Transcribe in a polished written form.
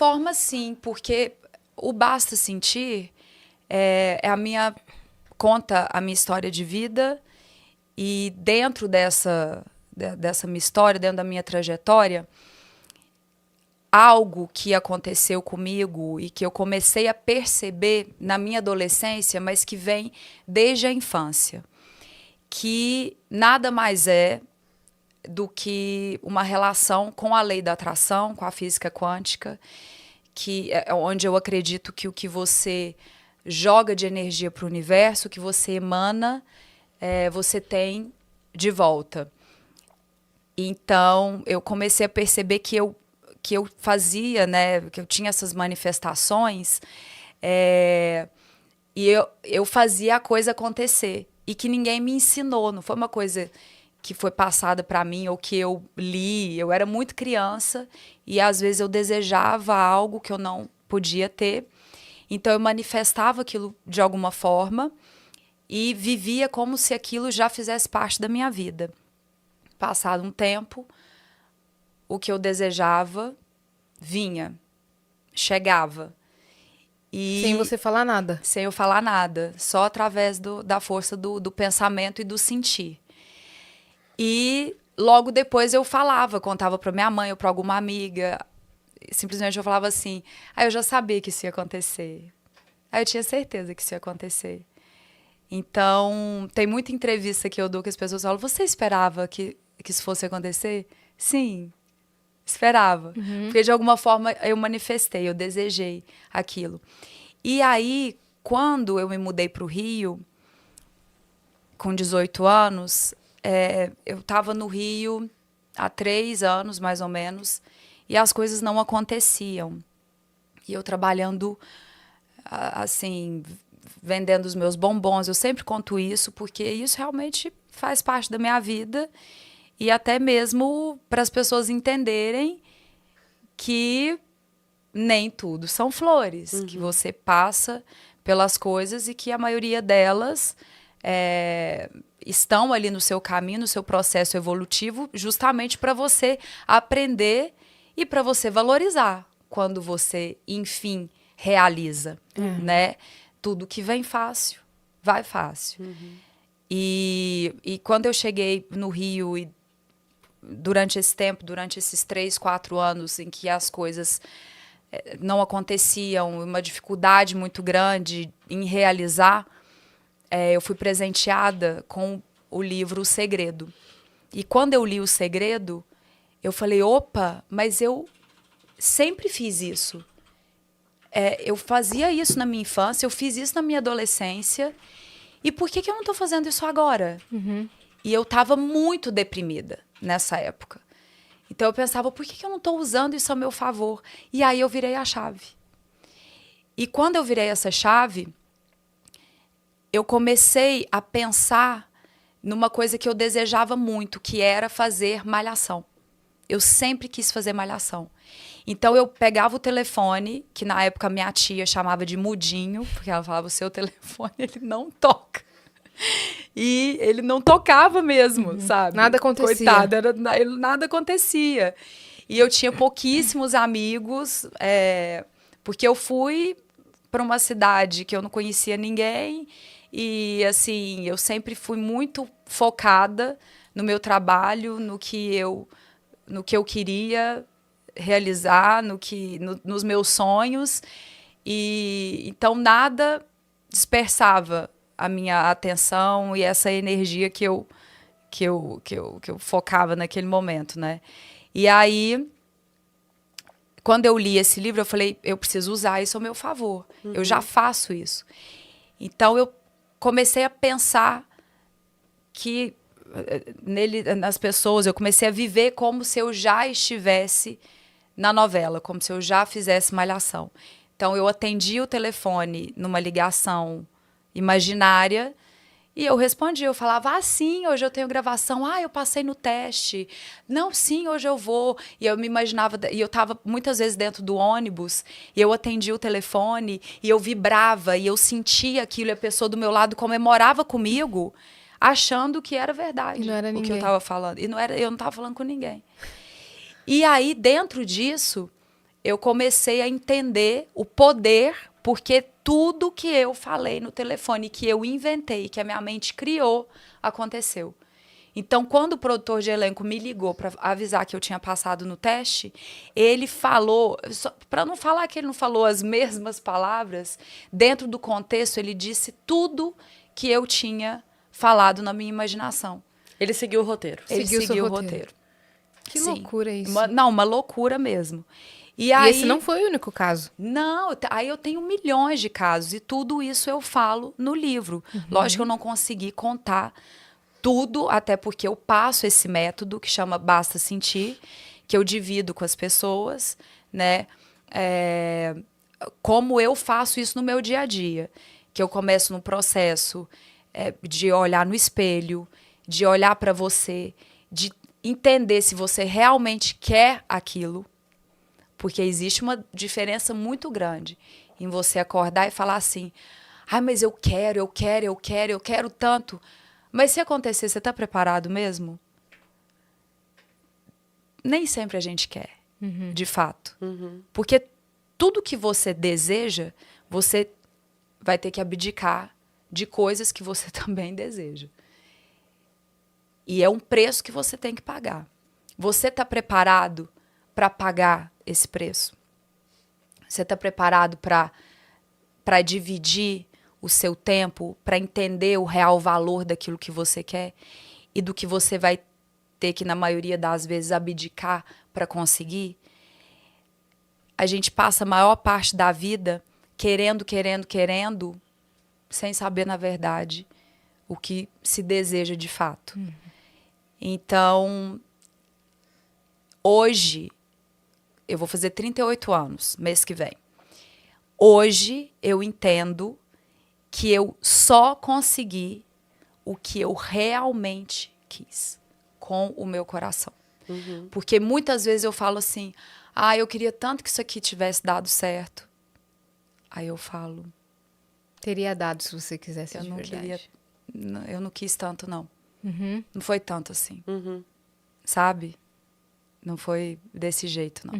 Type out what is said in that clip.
forma, sim, porque o Basta Sentir é a minha... conta a minha história de vida e dentro dessa minha história, dentro da minha trajetória, algo que aconteceu comigo e que eu comecei a perceber na minha adolescência, mas que vem desde a infância, que nada mais é do que uma relação com a lei da atração, com a física quântica, que é onde eu acredito que o que você joga de energia para o universo, o que você emana, você tem de volta. Então, eu comecei a perceber que eu fazia, né, que eu tinha essas manifestações, e eu fazia a coisa acontecer. E que ninguém me ensinou, não foi uma coisa que foi passada para mim ou que eu li. Eu era muito criança e às vezes eu desejava algo que eu não podia ter. Então eu manifestava aquilo de alguma forma e vivia como se aquilo já fizesse parte da minha vida. Passado um tempo, o que eu desejava vinha, chegava. E sem você falar nada. sem eu falar nada, só através da força do pensamento e do sentir. E logo depois eu falava, contava para minha mãe ou para alguma amiga. Simplesmente eu falava assim, eu já sabia que isso ia acontecer. Aí eu tinha certeza que isso ia acontecer. Então, tem muita entrevista que eu dou que as pessoas falam, você esperava que isso fosse acontecer? Sim, esperava. Porque de alguma forma eu manifestei, eu desejei aquilo. E aí, quando eu me mudei para o Rio, com 18 anos, eu estava no Rio há 3 anos, mais ou menos, e as coisas não aconteciam. E eu trabalhando, assim, vendendo os meus bombons. Eu sempre conto isso, porque isso realmente faz parte da minha vida. E até mesmo para as pessoas entenderem que nem tudo são flores, que você passa pelas coisas e que a maioria delas estão ali no seu caminho, no seu processo evolutivo, justamente para você aprender e para você valorizar quando você, enfim, realiza, né? Tudo que vem fácil, vai fácil. E quando eu cheguei no Rio e durante esse tempo, durante esses 3, 4 anos em que as coisas não aconteciam, uma dificuldade muito grande em realizar, eu fui presenteada com o livro O Segredo. E quando eu li O Segredo, eu falei, opa, mas eu sempre fiz isso. Eu fazia isso na minha infância, eu fiz isso na minha adolescência, e por que eu não estou fazendo isso agora? E eu estava muito deprimida nessa época. Então eu pensava, por que eu não estou usando isso a meu favor? E aí eu virei a chave. E quando eu virei essa chave, eu comecei a pensar numa coisa que eu desejava muito, que era fazer malhação. Eu sempre quis fazer malhação. Então eu pegava o telefone, que na época minha tia chamava de mudinho, porque ela falava, o seu telefone ele não toca. E ele não tocava mesmo, sabe? Nada acontecia. Coitada, nada acontecia. E eu tinha pouquíssimos amigos, porque eu fui para uma cidade que eu não conhecia ninguém. E, assim, eu sempre fui muito focada no meu trabalho, no que eu queria realizar, nos meus sonhos. E então nada dispersava a minha atenção e essa energia que eu focava naquele momento, né? E aí, quando eu li esse livro, eu falei, eu preciso usar isso ao meu favor. Eu já faço isso. Então, eu comecei a pensar que nas pessoas, eu comecei a viver como se eu já estivesse na novela, como se eu já fizesse malhação. Então, eu atendi o telefone numa ligação imaginária e eu respondia, eu falava, sim, hoje eu tenho gravação, eu passei no teste, não, sim, hoje eu vou. E eu me imaginava, e eu estava muitas vezes dentro do ônibus, e eu atendia o telefone, e eu vibrava, e eu sentia aquilo, e a pessoa do meu lado comemorava comigo, achando que era verdade E não era o que ninguém. eu estava falando. E eu não estava falando com ninguém. E aí, dentro disso, eu comecei a entender o poder, porque tudo que eu falei no telefone, que eu inventei, que a minha mente criou, aconteceu. Então, quando o produtor de elenco me ligou para avisar que eu tinha passado no teste, ele falou, para não falar que ele não falou as mesmas palavras, dentro do contexto, ele disse tudo que eu tinha falado na minha imaginação. Ele seguiu o roteiro. Ele seguiu o roteiro. Que Sim. loucura isso. Uma loucura mesmo. E aí, esse não foi o único caso. Não, aí eu tenho milhões de casos e tudo isso eu falo no livro. Lógico que eu não consegui contar tudo, até porque eu passo esse método que chama Basta Sentir, que eu divido com as pessoas, né? Como eu faço isso no meu dia a dia. Que eu começo no processo de olhar no espelho, de olhar para você, de entender se você realmente quer aquilo, porque existe uma diferença muito grande em você acordar e falar assim, mas eu quero tanto. Mas se acontecer, você está preparado mesmo? Nem sempre a gente quer, de fato. Porque tudo que você deseja, você vai ter que abdicar de coisas que você também deseja. E é um preço que você tem que pagar. Você está preparado para pagar esse preço? Você está preparado para dividir o seu tempo, para entender o real valor daquilo que você quer e do que você vai ter que, na maioria das vezes, abdicar para conseguir? A gente passa a maior parte da vida querendo, sem saber, na verdade, o que se deseja de fato. Então, hoje, eu vou fazer 38 anos, mês que vem. Hoje, eu entendo que eu só consegui o que eu realmente quis, com o meu coração. Porque muitas vezes eu falo assim, eu queria tanto que isso aqui tivesse dado certo. Aí eu falo... Teria dado se você quisesse eu de não verdade. Eu não quis tanto, não. Não foi tanto assim. Sabe? Não foi desse jeito, não.